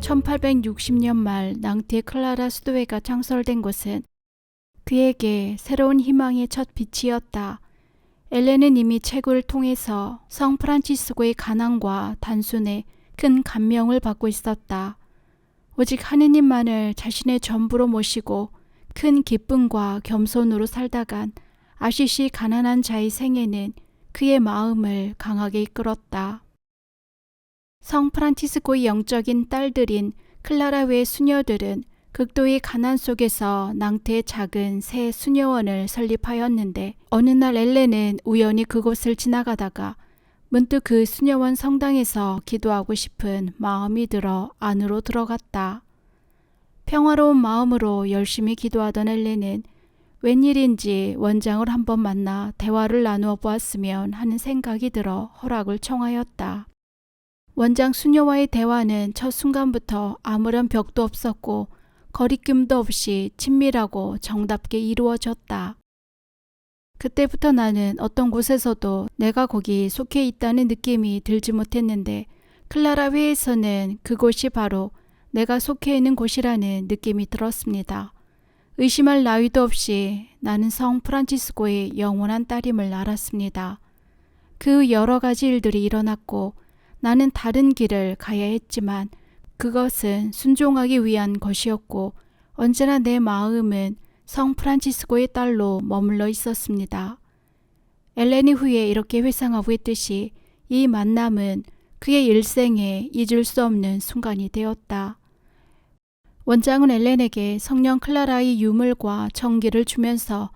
1860년 말 낭티의 클라라 수도회가 창설된 곳은 그에게 새로운 희망의 첫 빛이었다. 엘렌은 이미 책을 통해서 성 프란치스코의 가난과 단순에 큰 감명을 받고 있었다. 오직 하느님만을 자신의 전부로 모시고 큰 기쁨과 겸손으로 살다간 아시시 가난한 자의 생애는 그의 마음을 강하게 이끌었다. 성 프란치스코의 영적인 딸들인 클라라 외의 수녀들은 극도의 가난 속에서 낭테의 작은 새 수녀원을 설립하였는데 어느 날 엘렌은 우연히 그곳을 지나가다가 문득 그 수녀원 성당에서 기도하고 싶은 마음이 들어 안으로 들어갔다. 평화로운 마음으로 열심히 기도하던 엘렌은 웬일인지 원장을 한번 만나 대화를 나누어 보았으면 하는 생각이 들어 허락을 청하였다. 원장 수녀와의 대화는 첫 순간부터 아무런 벽도 없었고 거리낌도 없이 친밀하고 정답게 이루어졌다. 그때부터 나는 어떤 곳에서도 내가 거기 속해 있다는 느낌이 들지 못했는데 클라라 회에서는 그곳이 바로 내가 속해 있는 곳이라는 느낌이 들었습니다. 의심할 나위도 없이 나는 성 프란치스코의 영원한 딸임을 알았습니다. 그 여러 가지 일들이 일어났고 나는 다른 길을 가야 했지만 그것은 순종하기 위한 것이었고 언제나 내 마음은 성 프란치스코의 딸로 머물러 있었습니다. 엘렌이 후에 이렇게 회상하고 있듯이 이 만남은 그의 일생에 잊을 수 없는 순간이 되었다. 원장은 엘렌에게 성령 클라라의 유물과 정기를 주면서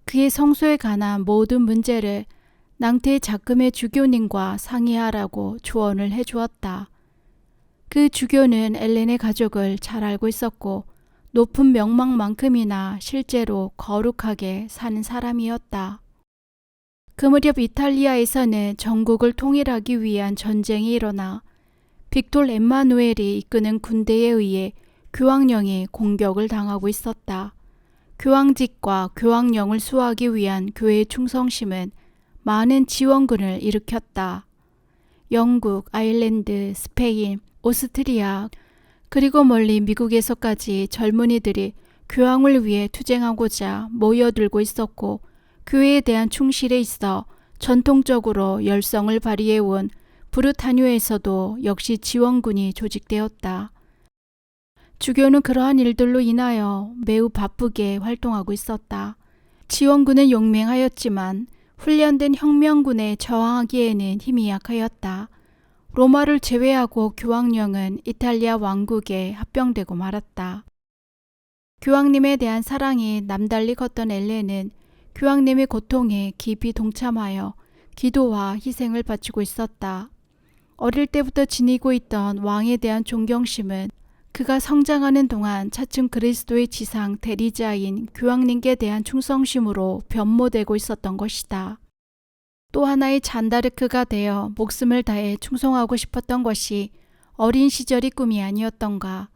그의 성소에 관한 모든 문제를 낭테의 작금의 주교님과 상의하라고 조언을 해주었다. 그 주교는 엘렌의 가족을 잘 알고 있었고 높은 명망만큼이나 실제로 거룩하게 사는 사람이었다. 그 무렵 이탈리아에서는 전국을 통일하기 위한 전쟁이 일어나 빅톨 엠마누엘이 이끄는 군대에 의해 교황령이 공격을 당하고 있었다. 교황직과 교황령을 수호하기 위한 교회의 충성심은 많은 지원군을 일으켰다. 영국, 아일랜드, 스페인, 오스트리아 그리고 멀리 미국에서까지 젊은이들이 교황을 위해 투쟁하고자 모여들고 있었고 교회에 대한 충실에 있어 전통적으로 열성을 발휘해온 브르타뉴에서도 역시 지원군이 조직되었다. 주교는 그러한 일들로 인하여 매우 바쁘게 활동하고 있었다. 지원군은 용맹하였지만 훈련된 혁명군에 저항하기에는 힘이 약하였다. 로마를 제외하고 교황령은 이탈리아 왕국에 합병되고 말았다. 교황님에 대한 사랑이 남달리 컸던 엘렌은 교황님의 고통에 깊이 동참하여 기도와 희생을 바치고 있었다. 어릴 때부터 지니고 있던 왕에 대한 존경심은 그가 성장하는 동안 차츰 그리스도의 지상 대리자인 교황님께 대한 충성심으로 변모되고 있었던 것이다. 또 하나의 잔다르크가 되어 목숨을 다해 충성하고 싶었던 것이 어린 시절의 꿈이 아니었던가.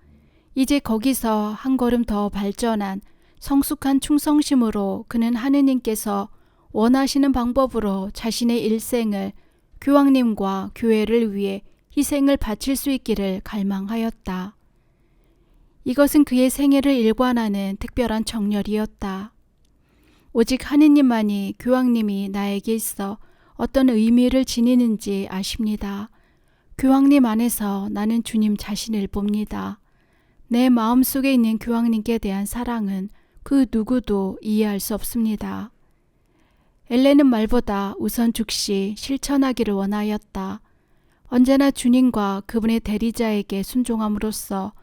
이제 거기서 한 걸음 더 발전한 성숙한 충성심으로 그는 하느님께서 원하시는 방법으로 자신의 일생을 교황님과 교회를 위해 희생을 바칠 수 있기를 갈망하였다. 이것은 그의 생애를 일관하는 특별한 정열이었다. 오직 하느님만이 교황님이 나에게 있어 어떤 의미를 지니는지 아십니다. 교황님 안에서 나는 주님 자신을 봅니다. 내 마음속에 있는 교황님께 대한 사랑은 그 누구도 이해할 수 없습니다. 엘렌은 말보다 우선 즉시 실천하기를 원하였다. 언제나 주님과 그분의 대리자에게 순종함으로써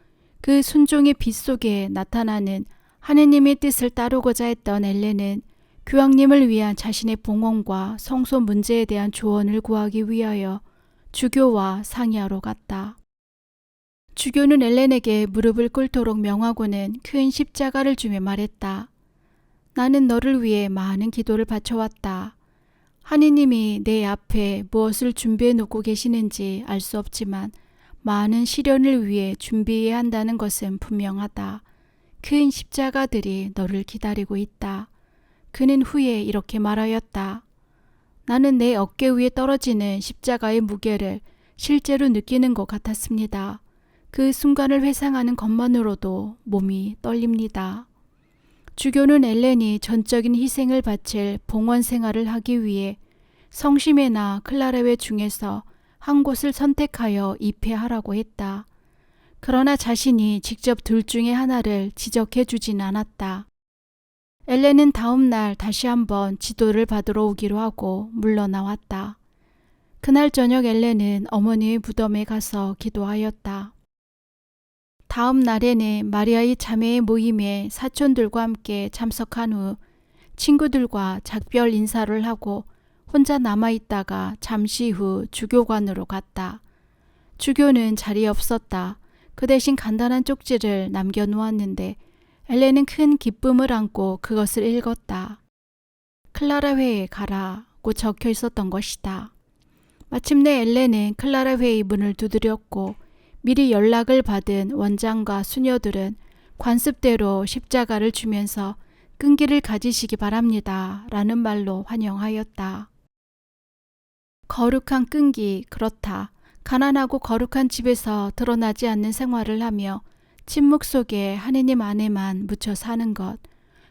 그 순종의 빛 속에 나타나는 하느님의 뜻을 따르고자 했던 엘렌은 교황님을 위한 자신의 봉헌과 성소 문제에 대한 조언을 구하기 위하여 주교와 상의하러 갔다. 주교는 엘렌에게 무릎을 꿇도록 명하고는 큰 십자가를 주며 말했다. 나는 너를 위해 많은 기도를 바쳐왔다. 하느님이 내 앞에 무엇을 준비해 놓고 계시는지 알 수 없지만 많은 시련을 위해 준비해야 한다는 것은 분명하다. 큰 십자가들이 너를 기다리고 있다. 그는 후에 이렇게 말하였다. 나는 내 어깨 위에 떨어지는 십자가의 무게를 실제로 느끼는 것 같았습니다. 그 순간을 회상하는 것만으로도 몸이 떨립니다. 주교는 엘렌이 전적인 희생을 바칠 봉헌 생활을 하기 위해 성심회나 클라라회 중에서 한 곳을 선택하여 입회하라고 했다. 그러나 자신이 직접 둘 중에 하나를 지적해 주진 않았다. 엘렌은 다음 날 다시 한번 지도를 받으러 오기로 하고 물러나왔다. 그날 저녁 엘렌은 어머니의 무덤에 가서 기도하였다. 다음 날에는 마리아의 자매의 모임에 사촌들과 함께 참석한 후 친구들과 작별 인사를 하고 혼자 남아있다가 잠시 후 주교관으로 갔다. 주교는 자리에 없었다. 그 대신 간단한 쪽지를 남겨놓았는데 엘렌은 큰 기쁨을 안고 그것을 읽었다. 클라라 회에 가라고 적혀 있었던 것이다. 마침내 엘렌은 클라라 회의 문을 두드렸고 미리 연락을 받은 원장과 수녀들은 관습대로 십자가를 주면서 끈기를 가지시기 바랍니다 라는 말로 환영하였다. 거룩한 끈기, 그렇다. 가난하고 거룩한 집에서 드러나지 않는 생활을 하며 침묵 속에 하느님 안에만 묻혀 사는 것,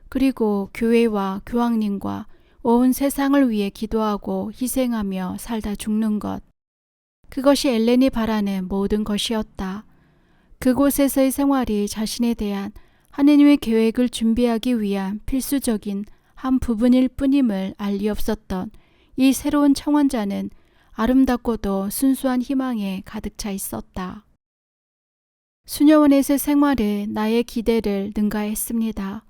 그리고 교회와 교황님과 온 세상을 위해 기도하고 희생하며 살다 죽는 것. 그것이 엘렌이 바라는 모든 것이었다. 그곳에서의 생활이 자신에 대한 하느님의 계획을 준비하기 위한 필수적인 한 부분일 뿐임을 알 리 없었던 이 새로운 청원자는 아름답고도 순수한 희망에 가득 차 있었다. 수녀원에서의 생활은 나의 기대를 능가했습니다.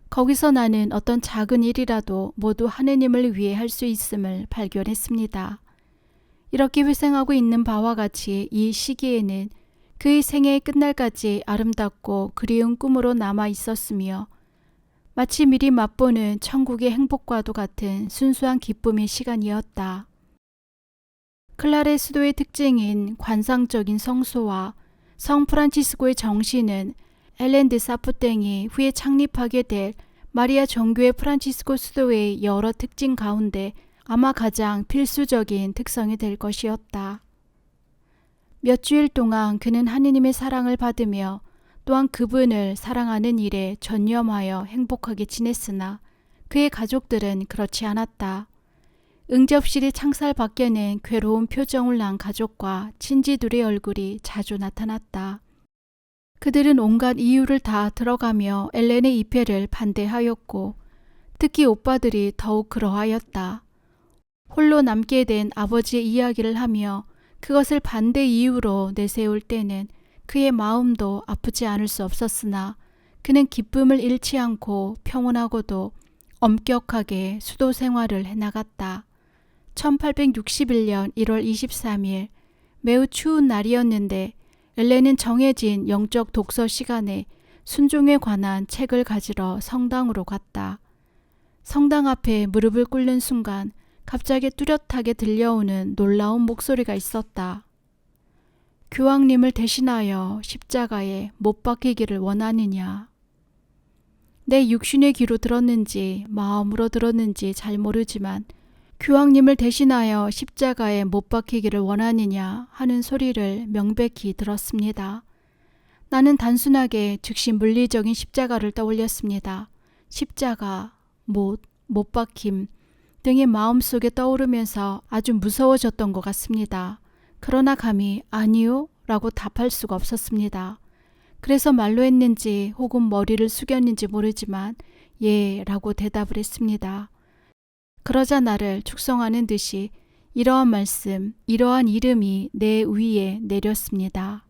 거기서 나는 어떤 작은 일이라도 모두 하느님을 위해 할 수 있음을 발견했습니다. 이렇게 회상하고 있는 바와 같이 이 시기에는 그의 생애의 끝날까지 아름답고 그리운 꿈으로 남아 있었으며 마치 미리 맛보는 천국의 행복과도 같은 순수한 기쁨의 시간이었다. 클라레 수도의 특징인 관상적인 성소와 성 프란치스코의 정신은 엘렌 드 사푸땡이 후에 창립하게 될 마리아 정교회 프란치스코 수도의 여러 특징 가운데 아마 가장 필수적인 특성이 될 것이었다. 몇 주일 동안 그는 하느님의 사랑을 받으며 또한 그분을 사랑하는 일에 전념하여 행복하게 지냈으나 그의 가족들은 그렇지 않았다. 응접실의 창살 밖에는 괴로운 표정을 난 가족과 친지들의 얼굴이 자주 나타났다. 그들은 온갖 이유를 다 들어가며 엘렌의 입회를 반대하였고 특히 오빠들이 더욱 그러하였다. 홀로 남게 된 아버지의 이야기를 하며 그것을 반대 이유로 내세울 때는 그의 마음도 아프지 않을 수 없었으나 그는 기쁨을 잃지 않고 평온하고도 엄격하게 수도 생활을 해나갔다. 1861년 1월 23일 매우 추운 날이었는데 엘렌은 정해진 영적 독서 시간에 순종에 관한 책을 가지러 성당으로 갔다. 성당 앞에 무릎을 꿇는 순간 갑자기 뚜렷하게 들려오는 놀라운 목소리가 있었다. 교황님을 대신하여 십자가에 못 박히기를 원하느냐. 내 육신의 귀로 들었는지 마음으로 들었는지 잘 모르지만 교황님을 대신하여 십자가에 못 박히기를 원하느냐 하는 소리를 명백히 들었습니다. 나는 단순하게 즉시 물리적인 십자가를 떠올렸습니다. 십자가, 못 박힘 등이 마음속에 떠오르면서 아주 무서워졌던 것 같습니다. 그러나 감히 아니요? 라고 답할 수가 없었습니다. 그래서 말로 했는지 혹은 머리를 숙였는지 모르지만 예 라고 대답을 했습니다. 그러자 나를 축성하는 듯이 이러한 말씀, 이러한 이름이 내 위에 내렸습니다.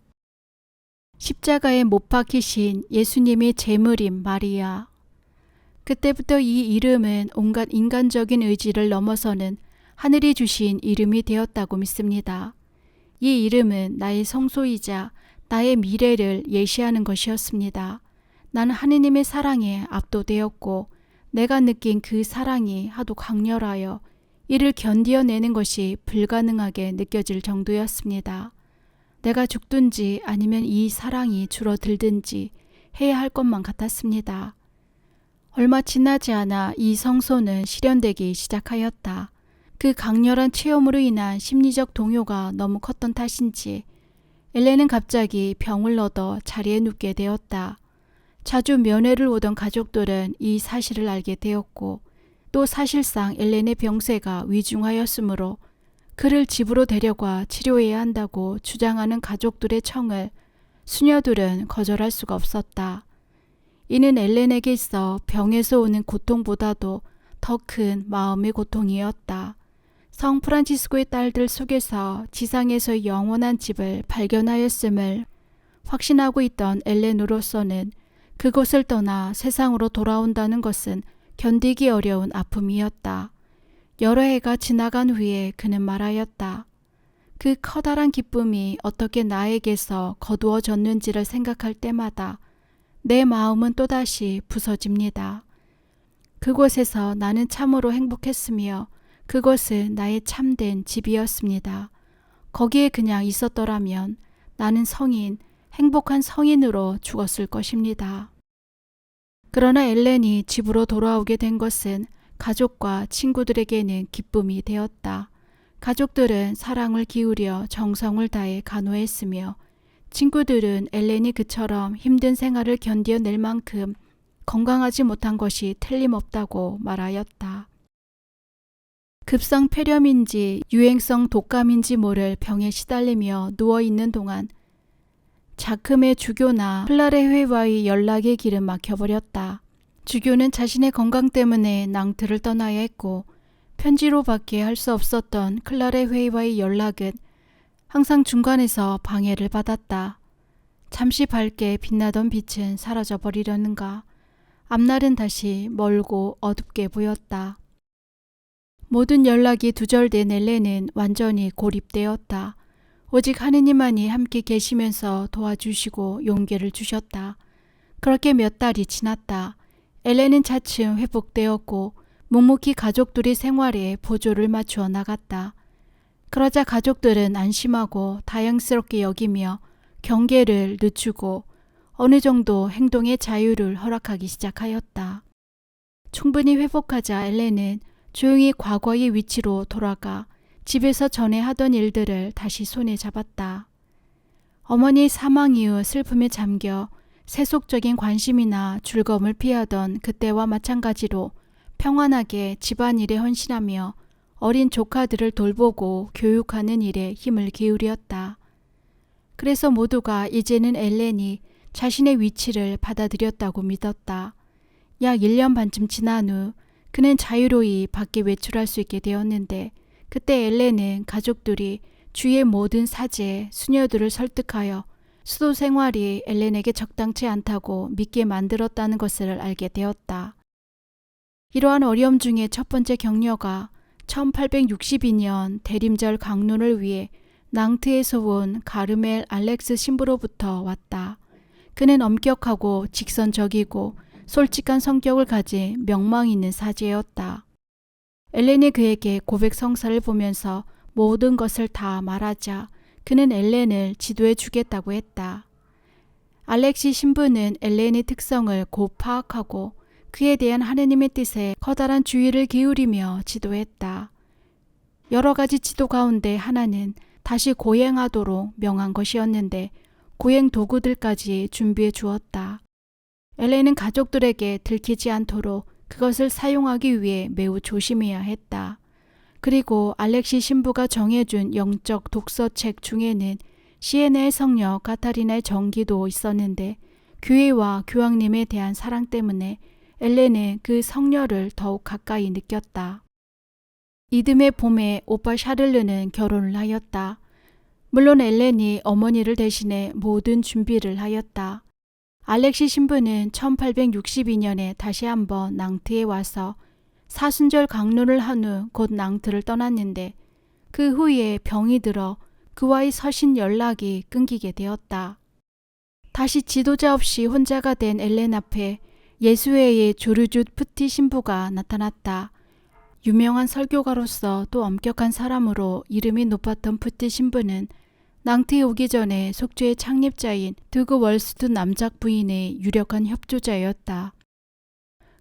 십자가에 못 박히신 예수님의 제물인 마리아. 그때부터 이 이름은 온갖 인간적인 의지를 넘어서는 하늘이 주신 이름이 되었다고 믿습니다. 이 이름은 나의 성소이자 나의 미래를 예시하는 것이었습니다. 나는 하느님의 사랑에 압도되었고 내가 느낀 그 사랑이 하도 강렬하여 이를 견디어내는 것이 불가능하게 느껴질 정도였습니다. 내가 죽든지 아니면 이 사랑이 줄어들든지 해야 할 것만 같았습니다. 얼마 지나지 않아 이 성소는 실현되기 시작하였다. 그 강렬한 체험으로 인한 심리적 동요가 너무 컸던 탓인지 엘렌은 갑자기 병을 얻어 자리에 눕게 되었다. 자주 면회를 오던 가족들은 이 사실을 알게 되었고 또 사실상 엘렌의 병세가 위중하였으므로 그를 집으로 데려가 치료해야 한다고 주장하는 가족들의 청을 수녀들은 거절할 수가 없었다. 이는 엘렌에게 있어 병에서 오는 고통보다도 더 큰 마음의 고통이었다. 성 프란치스코의 딸들 속에서 지상에서의 영원한 집을 발견하였음을 확신하고 있던 엘렌으로서는 그곳을 떠나 세상으로 돌아온다는 것은 견디기 어려운 아픔이었다. 여러 해가 지나간 후에 그는 말하였다. 그 커다란 기쁨이 어떻게 나에게서 거두어졌는지를 생각할 때마다 내 마음은 또다시 부서집니다. 그곳에서 나는 참으로 행복했으며 그곳은 나의 참된 집이었습니다. 거기에 그냥 있었더라면 나는 성인, 행복한 성인으로 죽었을 것입니다. 그러나 엘렌이 집으로 돌아오게 된 것은 가족과 친구들에게는 기쁨이 되었다. 가족들은 사랑을 기울여 정성을 다해 간호했으며 친구들은 엘렌이 그처럼 힘든 생활을 견뎌낼 만큼 건강하지 못한 것이 틀림없다고 말하였다. 급성 폐렴인지 유행성 독감인지 모를 병에 시달리며 누워있는 동안 자금의 주교나 클라레 회와의 연락의 길은 막혀버렸다. 주교는 자신의 건강 때문에 낭트를 떠나야 했고 편지로밖에 할 수 없었던 클라레 회와의 연락은 항상 중간에서 방해를 받았다. 잠시 밝게 빛나던 빛은 사라져버리려는가. 앞날은 다시 멀고 어둡게 보였다. 모든 연락이 두절된 엘렌은 완전히 고립되었다. 오직 하느님만이 함께 계시면서 도와주시고 용기를 주셨다. 그렇게 몇 달이 지났다. 엘렌은 차츰 회복되었고 묵묵히 가족들의 생활에 보조를 맞추어 나갔다. 그러자 가족들은 안심하고 다행스럽게 여기며 경계를 늦추고 어느 정도 행동의 자유를 허락하기 시작하였다. 충분히 회복하자 엘렌은 조용히 과거의 위치로 돌아가 집에서 전에 하던 일들을 다시 손에 잡았다. 어머니의 사망 이후 슬픔에 잠겨 세속적인 관심이나 즐거움을 피하던 그때와 마찬가지로 평안하게 집안일에 헌신하며 어린 조카들을 돌보고 교육하는 일에 힘을 기울였다. 그래서 모두가 이제는 엘렌이 자신의 위치를 받아들였다고 믿었다. 약 1년 반쯤 지난 후 그는 자유로이 밖에 외출할 수 있게 되었는데 그때 엘렌은 가족들이 주위의 모든 사제, 수녀들을 설득하여 수도 생활이 엘렌에게 적당치 않다고 믿게 만들었다는 것을 알게 되었다. 이러한 어려움 중에 첫 번째 격려가 1862년 대림절 강론을 위해 낭트에서 온 가르멜 알렉스 신부로부터 왔다. 그는 엄격하고 직선적이고 솔직한 성격을 가진 명망 있는 사제였다. 엘렌이 그에게 고백 성사를 보면서 모든 것을 다 말하자 그는 엘렌을 지도해 주겠다고 했다. 알렉시 신부는 엘렌의 특성을 곧 파악하고 그에 대한 하느님의 뜻에 커다란 주의를 기울이며 지도했다. 여러 가지 지도 가운데 하나는 다시 고행하도록 명한 것이었는데 고행 도구들까지 준비해 주었다. 엘렌은 가족들에게 들키지 않도록 그것을 사용하기 위해 매우 조심해야 했다. 그리고 알렉시 신부가 정해준 영적 독서책 중에는 시에네의 성녀 카타리나의 전기도 있었는데 교회와 교황님에 대한 사랑 때문에 엘렌은 그 성녀를 더욱 가까이 느꼈다. 이듬해 봄에 오빠 샤를르는 결혼을 하였다. 물론 엘렌이 어머니를 대신해 모든 준비를 하였다. 알렉시 신부는 1862년에 다시 한번 낭트에 와서 사순절 강론을 한 후 곧 낭트를 떠났는데 그 후에 병이 들어 그와의 서신 연락이 끊기게 되었다. 다시 지도자 없이 혼자가 된 엘렌 앞에 예수회의 조르주트 푸티 신부가 나타났다. 유명한 설교가로서 또 엄격한 사람으로 이름이 높았던 푸티 신부는 낭트에 오기 전에 속죄의 창립자인 드그 월스트 남작 부인의 유력한 협조자였다.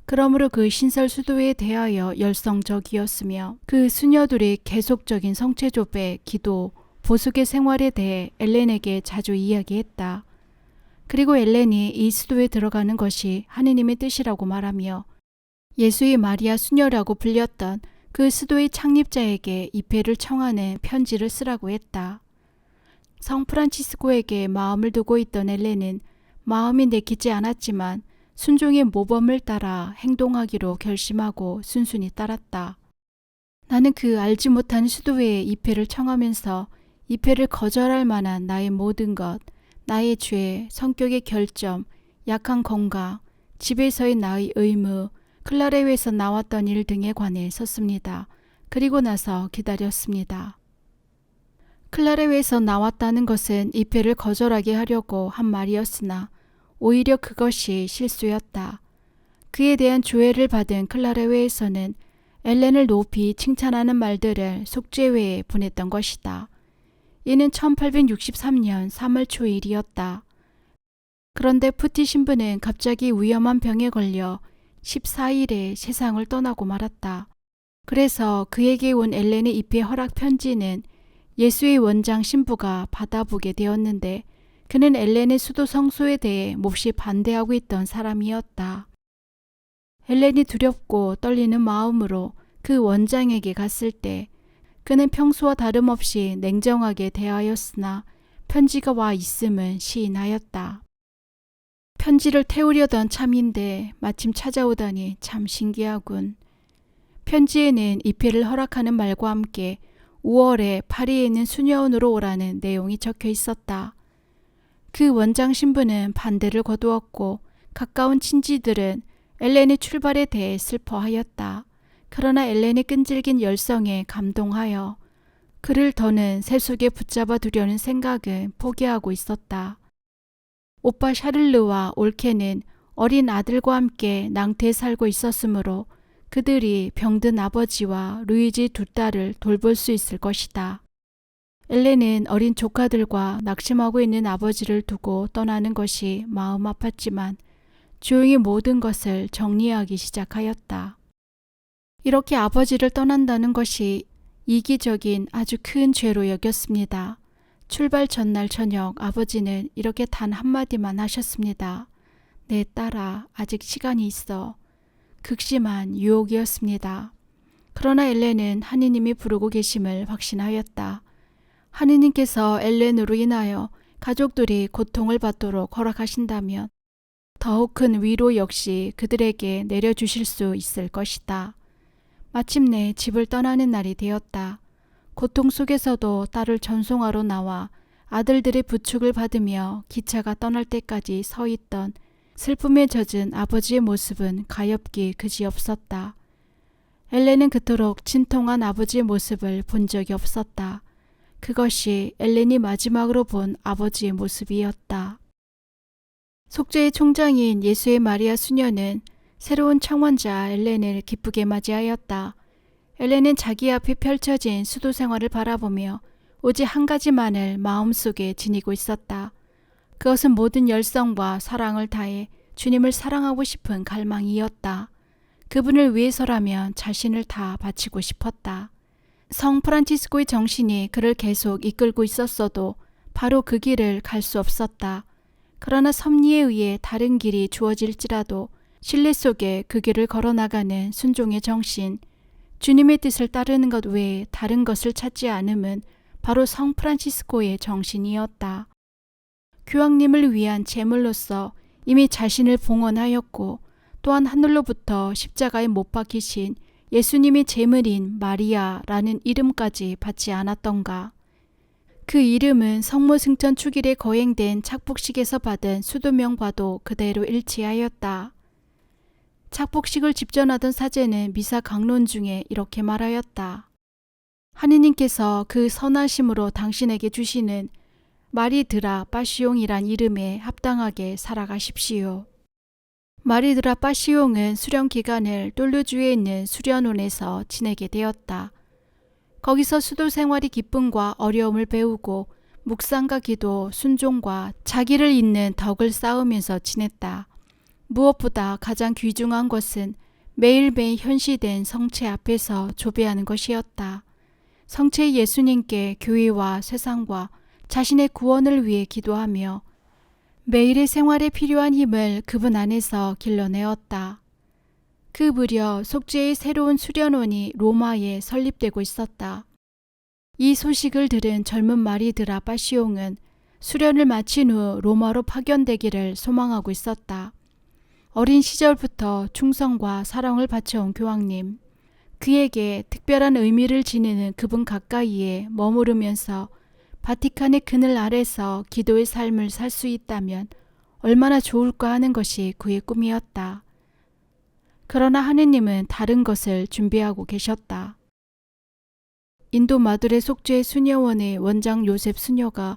그러므로 그 신설 수도에 대하여 열성적이었으며 그 수녀들의 계속적인 성체조배, 기도, 보석의 생활에 대해 엘렌에게 자주 이야기했다. 그리고 엘렌이 이 수도에 들어가는 것이 하느님의 뜻이라고 말하며 예수의 마리아 수녀라고 불렸던 그 수도의 창립자에게 입회를 청하는 편지를 쓰라고 했다. 성 프란치스코에게 마음을 두고 있던 엘렌은 마음이 내키지 않았지만 순종의 모범을 따라 행동하기로 결심하고 순순히 따랐다. 나는 그 알지 못한 수도에 입회를 청하면서 입회를 거절할 만한 나의 모든 것, 나의 죄, 성격의 결점, 약한 건강, 집에서의 나의 의무, 클라레회에서 나왔던 일 등에 관해 썼습니다. 그리고 나서 기다렸습니다. 클라레회에서 나왔다는 것은 입회를 거절하게 하려고 한 말이었으나 오히려 그것이 실수였다. 그에 대한 조회를 받은 클라레회에서는 엘렌을 높이 칭찬하는 말들을 속죄회에 보냈던 것이다. 이는 1863년 3월 초의 일이었다. 그런데 푸티 신부는 갑자기 위험한 병에 걸려 14일에 세상을 떠나고 말았다. 그래서 그에게 온 엘렌의 입회 허락 편지는 예수의 원장 신부가 받아보게 되었는데 그는 엘렌의 수도 성소에 대해 몹시 반대하고 있던 사람이었다. 엘렌이 두렵고 떨리는 마음으로 그 원장에게 갔을 때 그는 평소와 다름없이 냉정하게 대하였으나 편지가 와 있음은 시인하였다. 편지를 태우려던 참인데 마침 찾아오다니 참 신기하군. 편지에는 입회를 허락하는 말과 함께 5월에 파리에 있는 수녀원으로 오라는 내용이 적혀 있었다. 그 원장 신부는 반대를 거두었고 가까운 친지들은 엘렌의 출발에 대해 슬퍼하였다. 그러나 엘렌의 끈질긴 열성에 감동하여 그를 더는 새 속에 붙잡아 두려는 생각은 포기하고 있었다. 오빠 샤를르와 올케는 어린 아들과 함께 낭태에 살고 있었으므로 그들이 병든 아버지와 루이지 두 딸을 돌볼 수 있을 것이다. 엘렌은 어린 조카들과 낙심하고 있는 아버지를 두고 떠나는 것이 마음 아팠지만 조용히 모든 것을 정리하기 시작하였다. 이렇게 아버지를 떠난다는 것이 이기적인 아주 큰 죄로 여겼습니다. 출발 전날 저녁 아버지는 이렇게 단 한마디만 하셨습니다. 내 딸아, 아직 시간이 있어. 극심한 유혹이었습니다. 그러나 엘렌은 하느님이 부르고 계심을 확신하였다. 하느님께서 엘렌으로 인하여 가족들이 고통을 받도록 허락하신다면 더욱 큰 위로 역시 그들에게 내려주실 수 있을 것이다. 마침내 집을 떠나는 날이 되었다. 고통 속에서도 딸을 전송하러 나와 아들들의 부축을 받으며 기차가 떠날 때까지 서 있던 슬픔에 젖은 아버지의 모습은 가엾기 그지없었다. 엘렌은 그토록 진통한 아버지의 모습을 본 적이 없었다. 그것이 엘렌이 마지막으로 본 아버지의 모습이었다. 속죄의 총장인 예수의 마리아 수녀는 새로운 창원자 엘렌을 기쁘게 맞이하였다. 엘렌은 자기 앞에 펼쳐진 수도 생활을 바라보며 오직 한 가지만을 마음속에 지니고 있었다. 그것은 모든 열성과 사랑을 다해 주님을 사랑하고 싶은 갈망이었다. 그분을 위해서라면 자신을 다 바치고 싶었다. 성 프란치스코의 정신이 그를 계속 이끌고 있었어도 바로 그 길을 갈 수 없었다. 그러나 섭리에 의해 다른 길이 주어질지라도 신뢰 속에 그 길을 걸어나가는 순종의 정신, 주님의 뜻을 따르는 것 외에 다른 것을 찾지 않음은 바로 성 프란치스코의 정신이었다. 교황님을 위한 제물로서 이미 자신을 봉헌하였고 또한 하늘로부터 십자가에 못 박히신 예수님의 제물인 마리아라는 이름까지 받지 않았던가. 그 이름은 성모 승천 축일에 거행된 착복식에서 받은 수도명과도 그대로 일치하였다. 착복식을 집전하던 사제는 미사 강론 중에 이렇게 말하였다. 하느님께서 그 선하심으로 당신에게 주시는 마리드라 빠시용이란 이름에 합당하게 살아가십시오. 마리드라 빠시용은 수련 기간을 똘르주에 있는 수련원에서 지내게 되었다. 거기서 수도 생활의 기쁨과 어려움을 배우고 묵상과 기도, 순종과 자기를 잇는 덕을 쌓으면서 지냈다. 무엇보다 가장 귀중한 것은 매일매일 현시된 성체 앞에서 조배하는 것이었다. 성체 예수님께 교회와 세상과 자신의 구원을 위해 기도하며 매일의 생활에 필요한 힘을 그분 안에서 길러내었다. 그 무렵 속죄의 새로운 수련원이 로마에 설립되고 있었다. 이 소식을 들은 젊은 마리드라 바시옹은 수련을 마친 후 로마로 파견되기를 소망하고 있었다. 어린 시절부터 충성과 사랑을 바쳐온 교황님, 그에게 특별한 의미를 지니는 그분 가까이에 머무르면서 바티칸의 그늘 아래서 기도의 삶을 살 수 있다면 얼마나 좋을까 하는 것이 그의 꿈이었다. 그러나 하느님은 다른 것을 준비하고 계셨다. 인도 마두레 속죄의 수녀원의 원장 요셉 수녀가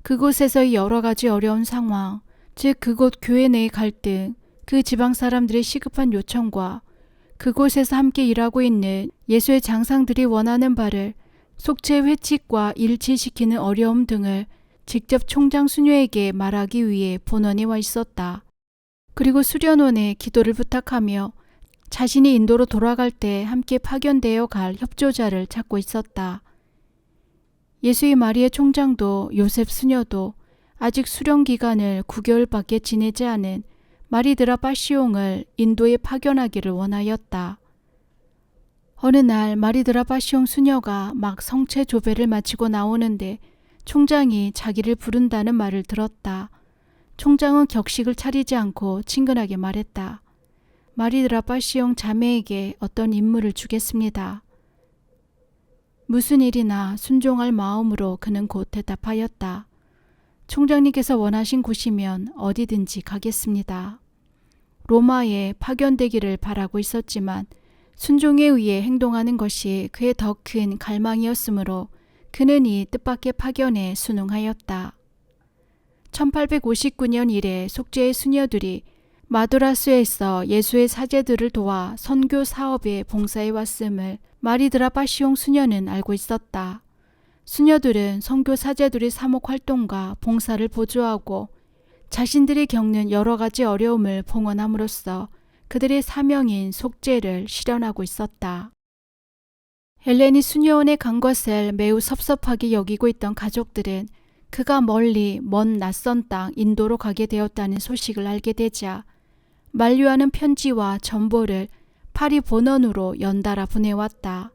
그곳에서의 여러 가지 어려운 상황, 즉 그곳 교회 내의 갈등, 그 지방 사람들의 시급한 요청과 그곳에서 함께 일하고 있는 예수의 장상들이 원하는 바를 속죄 회칙과 일치시키는 어려움 등을 직접 총장 수녀에게 말하기 위해 본원에 와 있었다. 그리고 수련원에 기도를 부탁하며 자신이 인도로 돌아갈 때 함께 파견되어 갈 협조자를 찾고 있었다. 예수의 마리아 총장도 요셉 수녀도 아직 수련 기간을 9개월밖에 지내지 않은 마리드라 바시옹을 인도에 파견하기를 원하였다. 어느 날 마리드라 바시옹 수녀가 막 성체 조배를 마치고 나오는데 총장이 자기를 부른다는 말을 들었다. 총장은 격식을 차리지 않고 친근하게 말했다. 마리드라 바시옹 자매에게 어떤 임무를 주겠습니다. 무슨 일이나 순종할 마음으로 그는 곧 대답하였다. 총장님께서 원하신 곳이면 어디든지 가겠습니다. 로마에 파견되기를 바라고 있었지만 순종에 의해 행동하는 것이 그의 더 큰 갈망이었으므로 그는 이 뜻밖의 파견에 순응하였다. 1859년 이래 속죄의 수녀들이 마두라스에서 예수의 사제들을 도와 선교 사업에 봉사해 왔음을 마리드라 바시옹 수녀는 알고 있었다. 수녀들은 선교 사제들의 사목 활동과 봉사를 보조하고 자신들이 겪는 여러 가지 어려움을 봉헌함으로써 그들의 사명인 속죄를 실현하고 있었다. 헬렌이 수녀원에 간 것을 매우 섭섭하게 여기고 있던 가족들은 그가 멀리 먼 낯선 땅 인도로 가게 되었다는 소식을 알게 되자 만류하는 편지와 전보를 파리 본원으로 연달아 보내왔다.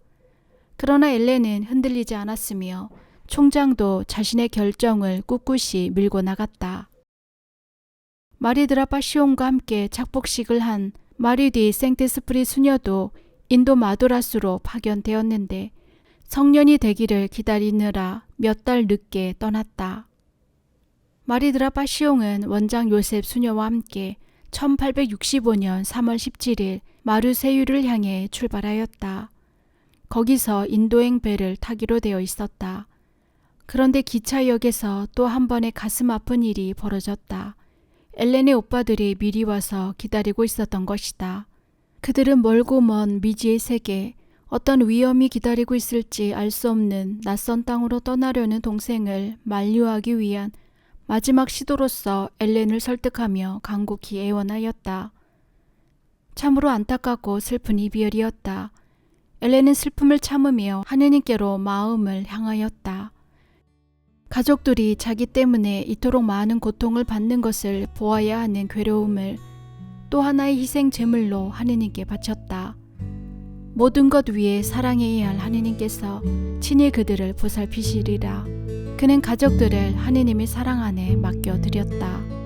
그러나 엘렌은 흔들리지 않았으며 총장도 자신의 결정을 꿋꿋이 밀고 나갔다. 마리드라 바시옹과 함께 착복식을 한 마리디 생테스프리 수녀도 인도 마두라스로 파견되었는데 성년이 되기를 기다리느라 몇 달 늦게 떠났다. 마리드라 바시옹은 원장 요셉 수녀와 함께 1865년 3월 17일 마르세유를 향해 출발하였다. 거기서 인도행 배를 타기로 되어 있었다. 그런데 기차역에서 또 한 번의 가슴 아픈 일이 벌어졌다. 엘렌의 오빠들이 미리 와서 기다리고 있었던 것이다. 그들은 멀고 먼 미지의 세계, 어떤 위험이 기다리고 있을지 알 수 없는 낯선 땅으로 떠나려는 동생을 만류하기 위한 마지막 시도로서 엘렌을 설득하며 간곡히 애원하였다. 참으로 안타깝고 슬픈 이별이었다. 엘렌은 슬픔을 참으며 하느님께로 마음을 향하였다. 가족들이 자기 때문에 이토록 많은 고통을 받는 것을 보아야 하는 괴로움을 또 하나의 희생 제물로 하느님께 바쳤다. 모든 것 위에 사랑해야 할 하느님께서 친히 그들을 보살피시리라. 그는 가족들을 하느님의 사랑 안에 맡겨드렸다.